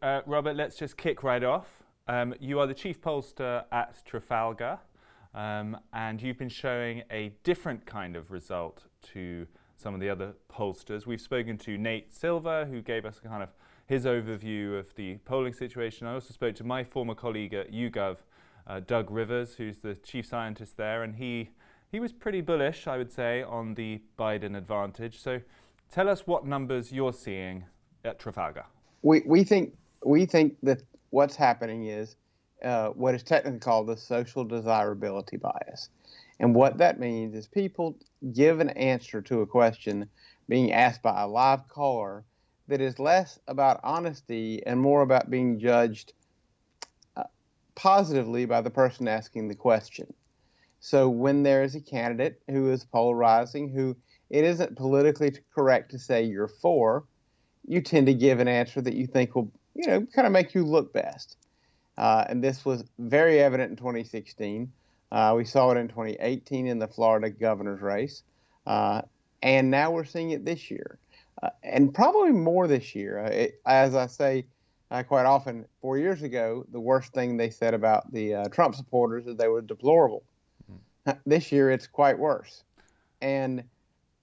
Robert, let's just kick right off. You are the chief pollster at Trafalgar, and you've been showing a different kind of result to some of the other pollsters. We've spoken to Nate Silver, who gave us kind of his overview of the polling situation. I also spoke to my former colleague at YouGov, Doug Rivers, who's the chief scientist there, and he was pretty bullish, I would say, on the Biden advantage. So tell us what numbers you're seeing at Trafalgar. We think that what's happening is what is technically called the social desirability bias. And what that means is people give an answer to a question being asked by a live caller that is less about honesty and more about being judged positively by the person asking the question. So when there is a candidate who is polarizing, who it isn't politically correct to say you're for, you tend to give an answer that you think will, kind of make you look best. And this was very evident in 2016. We saw it in 2018 in the Florida governor's race. And now we're seeing it this year. And probably more this year. As I say quite often, 4 years ago, the worst thing they said about the Trump supporters is they were deplorable. Mm-hmm. This year, it's quite worse. And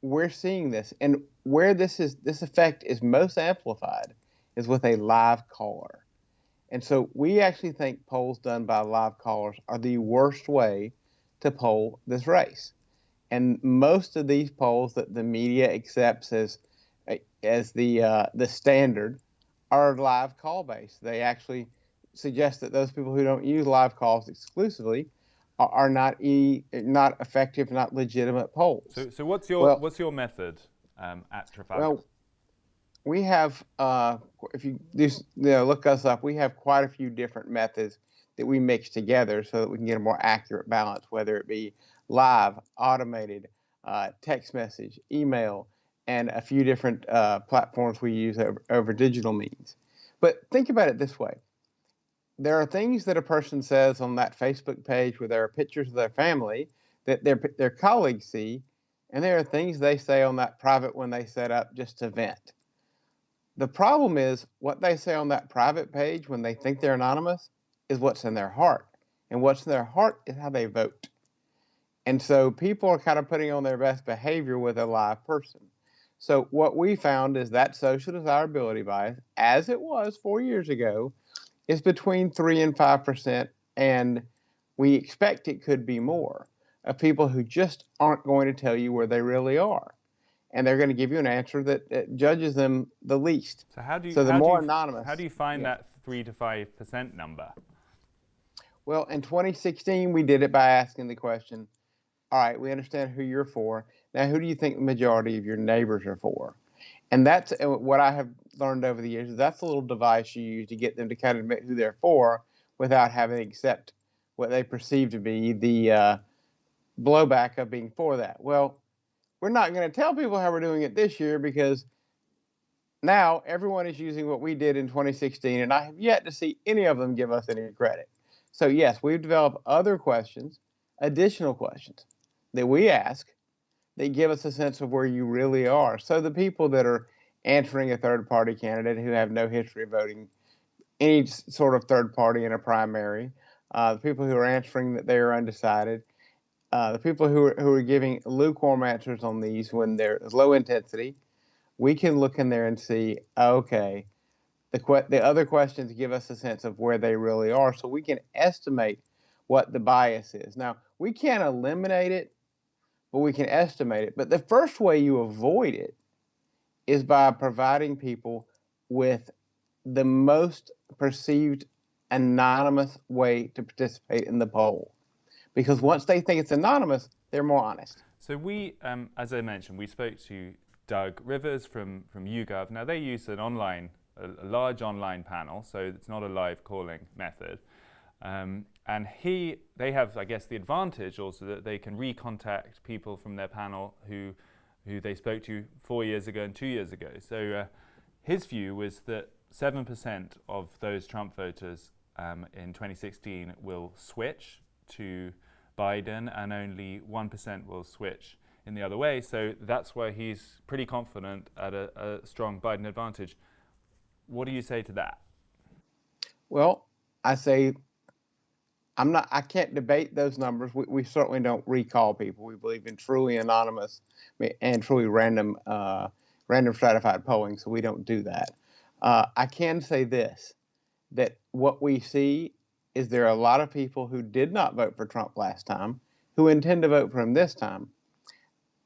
we're seeing this. And where this effect is most amplified is with a live caller. And so we actually think polls done by live callers are the worst way to poll this race. And most of these polls that the media accepts as the standard are live call based. They actually suggest that those people who don't use live calls exclusively are not effective, not legitimate polls. So what's your method at Trafalgar? Well, we have, if you look us up, we have quite a few different methods that we mix together so that we can get a more accurate balance, whether it be live, automated, text message, email, and a few different platforms we use over digital means. But think about it this way. There are things that a person says on that Facebook page where there are pictures of their family that their colleagues see, and there are things they say on that private one they set up just to vent. The problem is what they say on that private page when they think they're anonymous is what's in their heart. And what's in their heart is how they vote. And so people are kind of putting on their best behavior with a live person. So what we found is that social desirability bias, as it was 4 years ago, is between 3 and 5%. And we expect it could be more of people who just aren't going to tell you where they really are. And they're going to give you an answer that judges them the least. So how do you find that 3 to 5% number? Well, in 2016, we did it by asking the question, all right, we understand who you're for. Now, who do you think the majority of your neighbors are for? And that's what I have learned over the years. That's a little device you use to get them to kind of admit who they're for without having to accept what they perceive to be the blowback of being for that. Well, we're not going to tell people how we're doing it this year because now everyone is using what we did in 2016, and I have yet to see any of them give us any credit. So yes, we've developed other questions, additional questions that we ask that give us a sense of where you really are. So the people that are answering a third-party candidate who have no history of voting any sort of third party in a primary, the people who are answering that they are undecided, the people who are giving lukewarm answers on these when there's low intensity, we can look in there and see, okay, the other questions give us a sense of where they really are, so we can estimate what the bias is. Now, we can't eliminate it, but we can estimate it. But the first way you avoid it is by providing people with the most perceived anonymous way to participate in the poll. Because once they think it's anonymous, they're more honest. So we, as I mentioned, we spoke to Doug Rivers from YouGov. Now they use a large online panel, so it's not a live calling method. And they have, I guess, the advantage also that they can recontact people from their panel who they spoke to 4 years ago and 2 years ago. So his view was that 7% of those Trump voters in 2016 will switch to Biden, and only 1% will switch in the other way. So that's why he's pretty confident at a strong Biden advantage. What do you say to that? Well, I say I can't debate those numbers. We certainly don't recall people. We believe in truly anonymous and truly random stratified polling, so we don't do that. I can say this, that what we see is there are a lot of people who did not vote for Trump last time who intend to vote for him this time.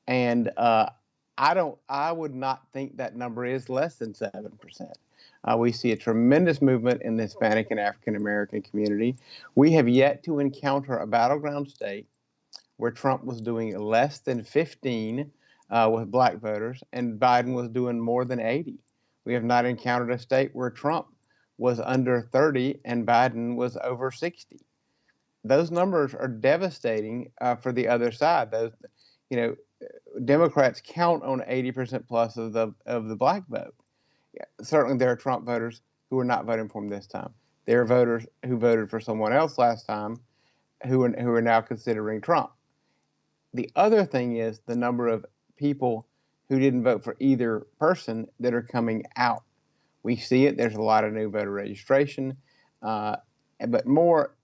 And I would not think that number is less than 7%. We see a tremendous movement in the Hispanic and African American community. We have yet to encounter a battleground state where Trump was doing less than 15 with black voters and Biden was doing more than 80. We have not encountered a state where Trump was under 30 and Biden was over 60. Those numbers are devastating for the other side. Those, you know, Democrats count on 80% plus of the black vote. Yeah, certainly, there are Trump voters who are not voting for him this time. There are voters who voted for someone else last time who are now considering Trump. The other thing is the number of people who didn't vote for either person that are coming out. We see it. There's a lot of new voter registration, but more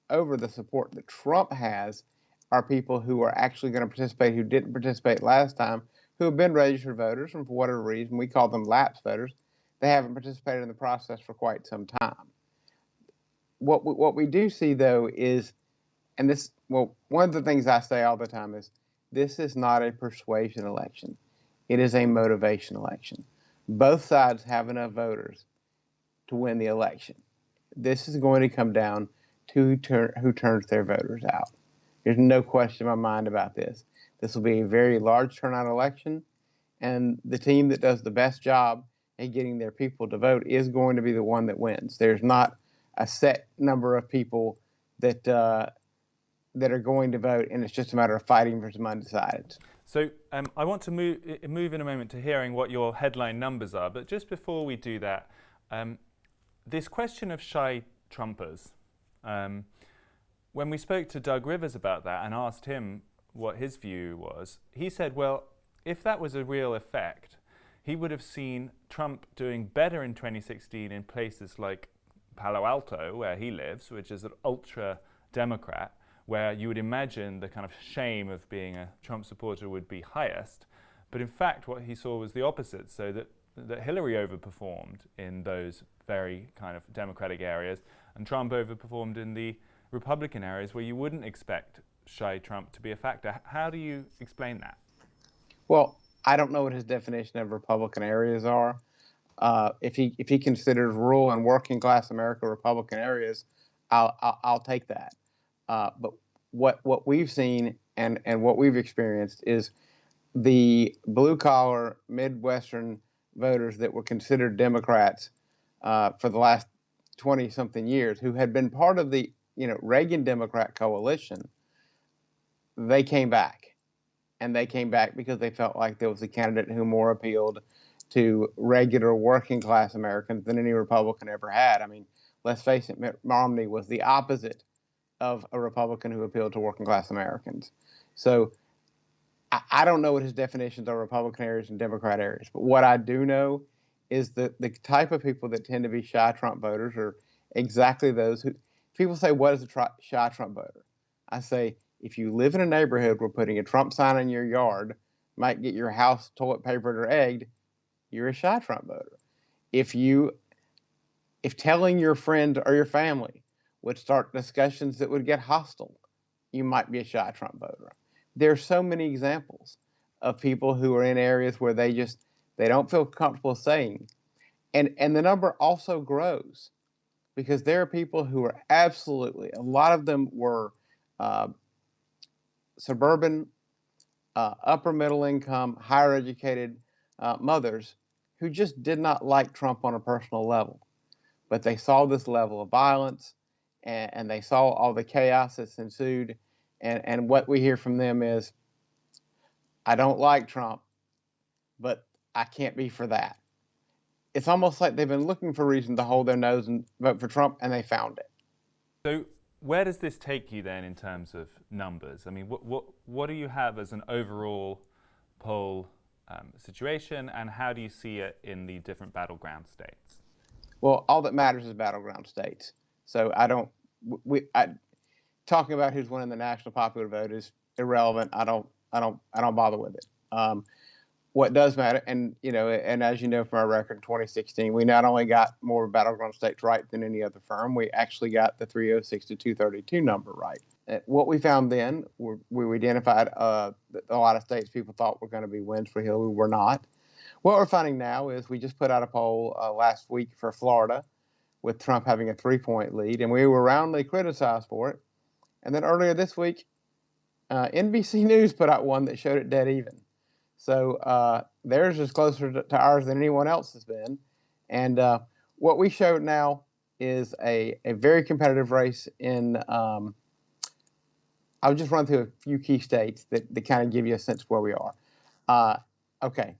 over the support that Trump has are people who are actually going to participate who didn't participate last time, who have been registered voters, and for whatever reason, we call them lapsed voters. They haven't participated in the process for quite some time. What we do see, though, is, and this, well, one of the things I say all the time is this is not a persuasion election. It is a motivation election. Both sides have enough voters to win the election. This is going to come down to who turns their voters out. There's no question in my mind about this. This will be a very large turnout election, and the team that does the best job at getting their people to vote is going to be the one that wins. There's not a set number of people that that are going to vote, and it's just a matter of fighting for some undecideds. So I want to move in a moment to hearing what your headline numbers are, but just before we do that, this question of shy Trumpers. When we spoke to Doug Rivers about that and asked him what his view was, he said, well, if that was a real effect, he would have seen Trump doing better in 2016 in places like Palo Alto, where he lives, which is an ultra Democrat, where you would imagine the kind of shame of being a Trump supporter would be highest. But in fact, what he saw was the opposite, so that Hillary overperformed in those very kind of Democratic areas, and Trump overperformed in the Republican areas where you wouldn't expect shy Trump to be a factor. How do you explain that? Well, I don't know what his definition of Republican areas are. If he considers rural and working class America Republican areas, I'll take that. But what we've seen and what we've experienced is the blue collar Midwestern voters that were considered Democrats for the last 20 something years, who had been part of the Reagan Democrat coalition. They came back, and they came back because they felt like there was a candidate who more appealed to regular working class Americans than any Republican ever had. I mean, let's face it, Mitt Romney was the opposite of a Republican who appealed to working class Americans. So I don't know what his definitions are, Republican areas and Democrat areas, but what I do know is that the type of people that tend to be shy Trump voters are exactly those who, people say, what is a shy Trump voter? I say, if you live in a neighborhood where putting a Trump sign in your yard might get your house toilet papered or egged, you're a shy Trump voter. If telling your friend or your family would start discussions that would get hostile, you might be a shy Trump voter. There are so many examples of people who are in areas where they don't feel comfortable saying. And the number also grows because there are people who are absolutely, a lot of them were suburban, upper middle income, higher educated mothers who just did not like Trump on a personal level. But they saw this level of violence and they saw all the chaos that's ensued. And what we hear from them is, I don't like Trump, but I can't be for that. It's almost like they've been looking for a reason to hold their nose and vote for Trump, and they found it. So where does this take you then in terms of numbers? I mean, what do you have as an overall poll situation, and how do you see it in the different battleground states? Well, all that matters is battleground states. So I don't. Talking about who's winning the national popular vote is irrelevant. I don't bother with it. What does matter, and and as you know from our record in 2016, we not only got more battleground states right than any other firm, we actually got the 306 to 232 number right. What we found then, we identified a lot of states people thought were going to be wins for Hillary were not. What we're finding now is we just put out a poll last week for Florida with Trump having a 3-point lead, and we were roundly criticized for it. And then earlier this week, NBC News put out one that showed it dead even. So theirs is closer to ours than anyone else has been. And what we showed now is a very competitive race in, I'll just run through a few key states that kind of give you a sense of where we are. Okay.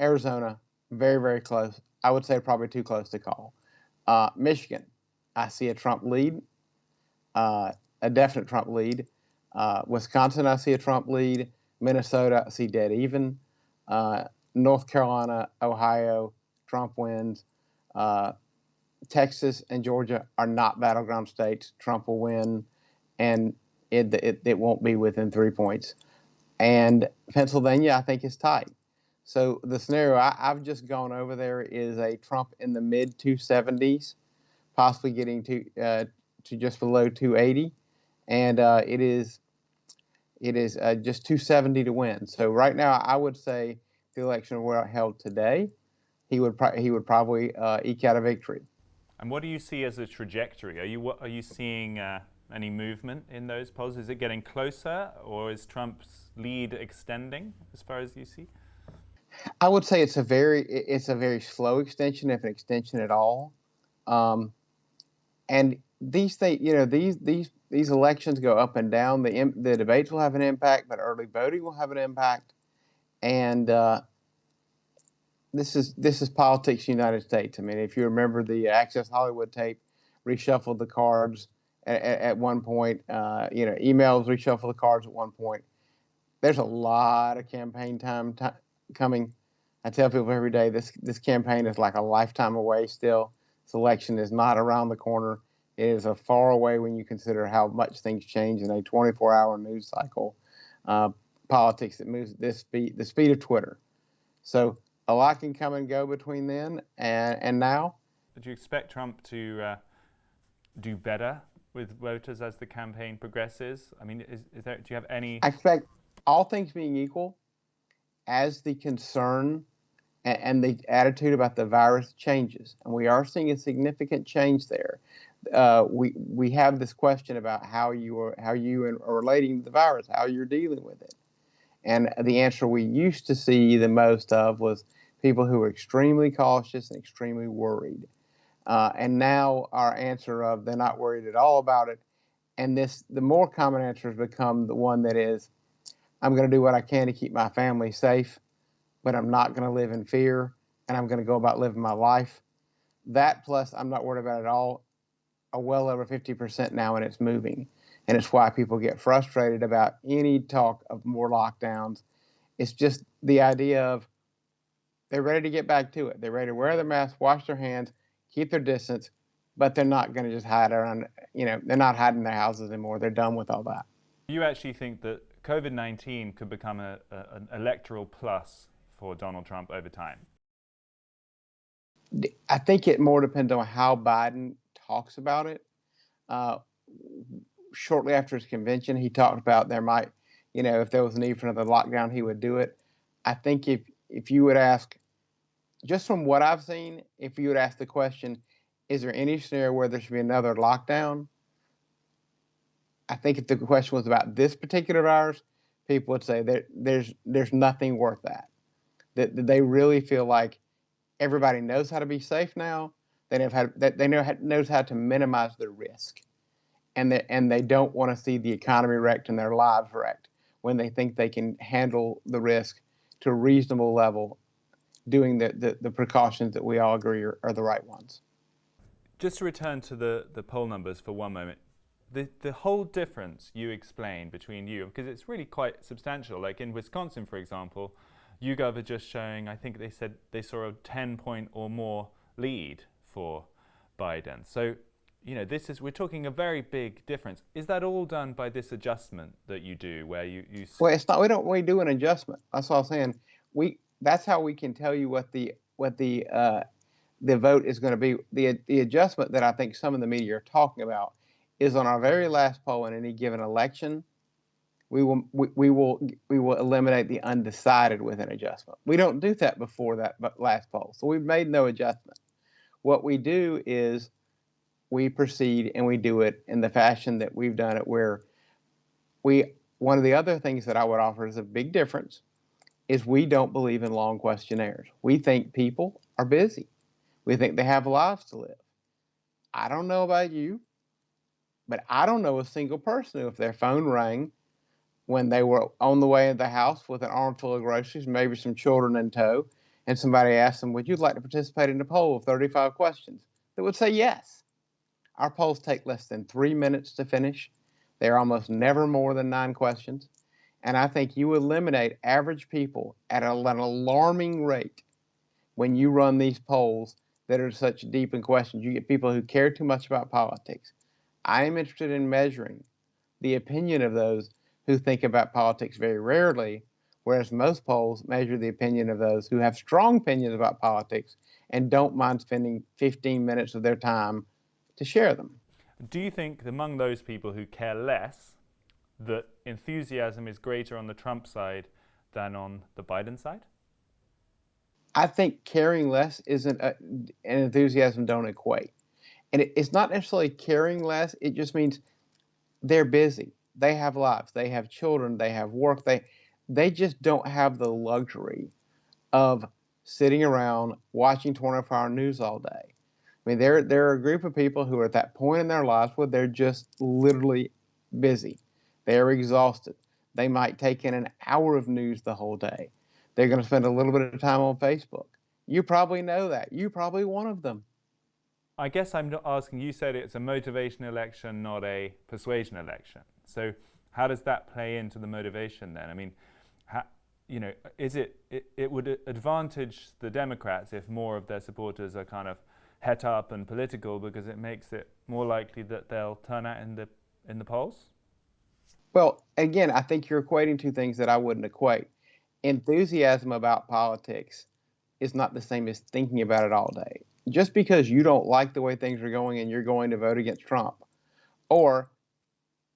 Arizona, very, very close. I would say probably too close to call. Michigan, I see a Trump lead, a definite Trump lead. Wisconsin, I see a Trump lead. Minnesota, I see dead even. North Carolina, Ohio, Trump wins. Texas and Georgia are not battleground states. Trump will win, and it won't be within 3 points. And Pennsylvania, I think, is tight. So the scenario I've just gone over there is a Trump in the mid 270s, possibly getting to just below 280, and it is just 270 to win. So right now, I would say if the election were held today, he would probably eke out a victory. And what do you see as a trajectory? Are you seeing any movement in those polls? Is it getting closer, or is Trump's lead extending as far as you see? I would say it's a very slow extension, if an extension at all. And these things, these elections go up and down. The debates will have an impact, but early voting will have an impact. And this is politics in the United States. I mean, if you remember the Access Hollywood tape, reshuffled the cards at one point. Emails reshuffle the cards at one point. There's a lot of campaign time coming. I tell people every day this campaign is like a lifetime away still. This election is not around the corner. It is a far away when you consider how much things change in a 24-hour news cycle. Politics that moves at the speed of Twitter. So a lot can come and go between then and now. Would you expect Trump to do better with voters as the campaign progresses? I mean, do you have any? I expect all things being equal, as the concern and the attitude about the virus changes, and we are seeing a significant change there. We have this question about how you are relating to the virus, how you're dealing with it, and the answer we used to see the most of was people who were extremely cautious and extremely worried, and now our answer of they're not worried at all about it, and the more common answer has become the one that is, I'm going to do what I can to keep my family safe, but I'm not going to live in fear, and I'm going to go about living my life. That plus I'm not worried about it at all are well over 50% now, and it's moving. And it's why people get frustrated about any talk of more lockdowns. It's just the idea of they're ready to get back to it. They're ready to wear their mask, wash their hands, keep their distance, but they're not going to just hide around, they're not hiding in their houses anymore. They're done with all that. You actually think that COVID-19 could become an electoral plus for Donald Trump over time? I think it more depends on how Biden talks about it. Shortly after his convention, he talked about there might, if there was a need for another lockdown, he would do it. I think if you would ask, just from what I've seen, if you would ask the question, is there any scenario where there should be another lockdown? I think if the question was about this particular virus, people would say there's nothing worth that. That they really feel like everybody knows how to be safe now. They knows how to minimize the risk, and they don't want to see the economy wrecked and their lives wrecked when they think they can handle the risk to a reasonable level, doing the precautions that we all agree are the right ones. Just to return to the poll numbers for one moment. The whole difference you explained between you, because it's really quite substantial. Like in Wisconsin, for example, YouGov are just showing, I think they said they saw a 10-point or more lead for Biden. So, we're talking a very big difference. Is that all done by this adjustment that you do, where you Well, it's not. We do an adjustment. That's all I'm saying. That's how we can tell you what the vote is going to be. The adjustment that I think some of the media are talking about is on our very last poll in any given election. We will eliminate the undecided with an adjustment. We don't do that before that last poll, so we've made no adjustment. What we do is we proceed and we do it in the fashion that we've done it, where one of the other things that I would offer is a big difference is we don't believe in long questionnaires. We think people are busy. We think they have lives to live. I don't know about you, but I don't know a single person who, if their phone rang when they were on the way to the house with an armful of groceries, maybe some children in tow, and somebody asked them, would you like to participate in a poll of 35 questions? They would say yes. Our polls take less than 3 minutes to finish. They're almost never more than 9 questions. And I think you eliminate average people at an alarming rate when you run these polls that are such deep in questions. You get people who care too much about politics. I am interested in measuring the opinion of those who think about politics very rarely, whereas most polls measure the opinion of those who have strong opinions about politics and don't mind spending 15 minutes of their time to share them. Do you think among those people who care less, that enthusiasm is greater on the Trump side than on the Biden side? I think caring less and enthusiasm don't equate. And it's not necessarily caring less, it just means they're busy. They have lives, they have children, they have work. They just don't have the luxury of sitting around watching 24-hour news all day. I mean, there are a group of people who are at that point in their lives where they're just literally busy. They're exhausted. They might take in an hour of news the whole day. They're going to spend a little bit of time on Facebook. You probably know that. You're probably one of them. I guess I'm not asking, you said it's a motivation election, not a persuasion election. So how does that play into the motivation then? I mean, it would advantage the Democrats if more of their supporters are kind of het up and political, because it makes it more likely that they'll turn out in the polls? Well, again, I think you're equating two things that I wouldn't equate. Enthusiasm about politics is not the same as thinking about it all day. Just because you don't like the way things are going and you're going to vote against Trump, or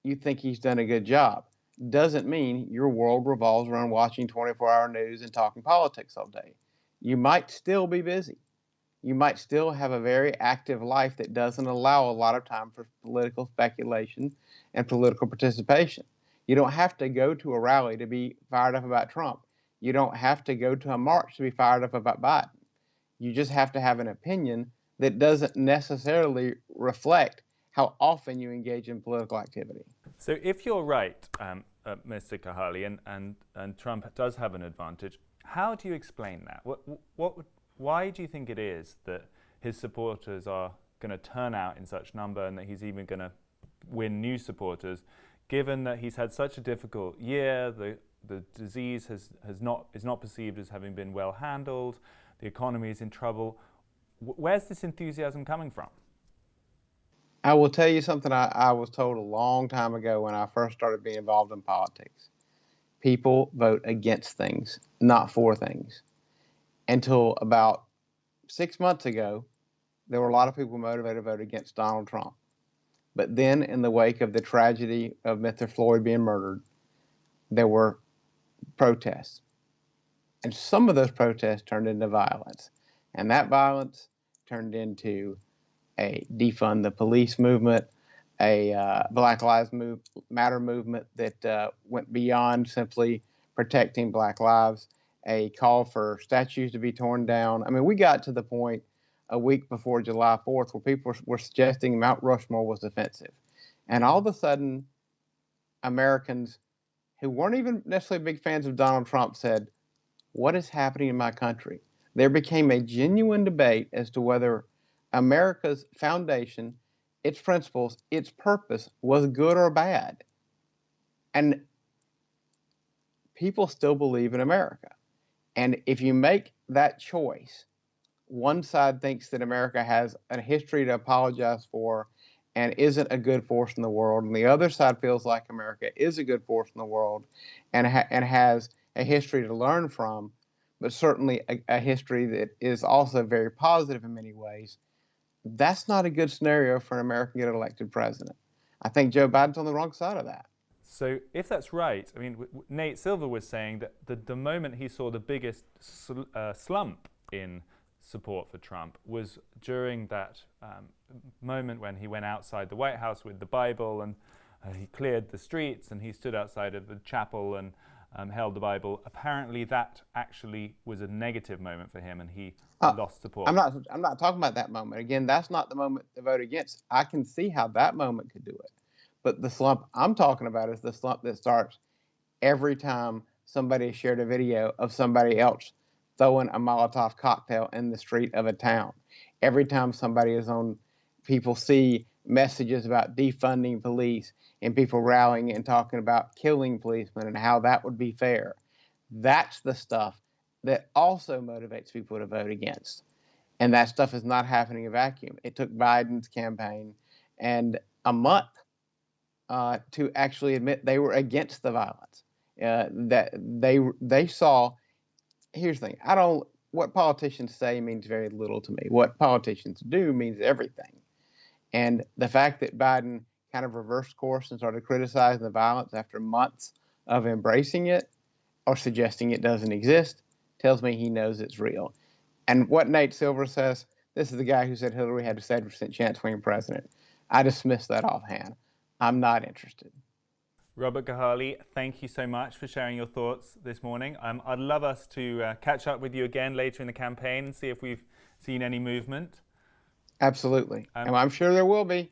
you think he's done a good job, doesn't mean your world revolves around watching 24-hour news and talking politics all day. You might still be busy. You might still have a very active life that doesn't allow a lot of time for political speculation and political participation. You don't have to go to a rally to be fired up about Trump. You don't have to go to a march to be fired up about Biden. You just have to have an opinion that doesn't necessarily reflect how often you engage in political activity. So if you're right, Mr. Cahaly, and Trump does have an advantage, how do you explain that? Why do you think it is that his supporters are going to turn out in such number and that he's even going to win new supporters, given that he's had such a difficult year, the disease is not perceived as having been well handled, the economy is in trouble? Where's this enthusiasm coming from? I will tell you something I was told a long time ago when I first started being involved in politics. People vote against things, not for things. Until about 6 months ago, there were a lot of people motivated to vote against Donald Trump. But then, in the wake of the tragedy of Mr. Floyd being murdered, there were protests. And some of those protests turned into violence. And that violence turned into a defund the police movement, a Black Lives Matter movement that went beyond simply protecting Black lives, a call for statues to be torn down. I mean, we got to the point a week before July 4th where people were suggesting Mount Rushmore was offensive. And all of a sudden, Americans who weren't even necessarily big fans of Donald Trump said, what is happening in my country? There became a genuine debate as to whether America's foundation, its principles, its purpose was good or bad. And people still believe in America. And if you make that choice, one side thinks that America has a history to apologize for and isn't a good force in the world, and the other side feels like America is a good force in the world and has a history to learn from, but certainly a history that is also very positive in many ways. That's not a good scenario for an American to get elected president. I think Joe Biden's on the wrong side of that. So if that's right, I mean, Nate Silver was saying that the moment he saw the biggest slump in support for Trump was during that moment when he went outside the White House with the Bible, and he cleared the streets and he stood outside of the chapel and held the Bible. Apparently that actually was a negative moment for him and he lost support. I'm not talking about that moment. Again, that's not the moment to vote against. I can see how that moment could do it. But the slump I'm talking about is the slump that starts every time somebody shared a video of somebody else throwing a Molotov cocktail in the street of a town. Every time somebody is on, people see messages about defunding police and people rallying and talking about killing policemen and how that would be fair. That's the stuff that also motivates people to vote against. And that stuff is not happening in a vacuum. It took Biden's campaign and a month to actually admit they were against the violence. That they saw. Here's the thing: what politicians say means very little to me. What politicians do means everything. And the fact that Biden kind of reversed course and started criticizing the violence after months of embracing it or suggesting it doesn't exist tells me he knows it's real. And what Nate Silver says, this is the guy who said Hillary had a 70% chance of being president. I dismiss that offhand. I'm not interested. Robert Cahaly, thank you so much for sharing your thoughts this morning. I'd love us to catch up with you again later in the campaign and see if we've seen any movement. Absolutely. And I'm sure there will be.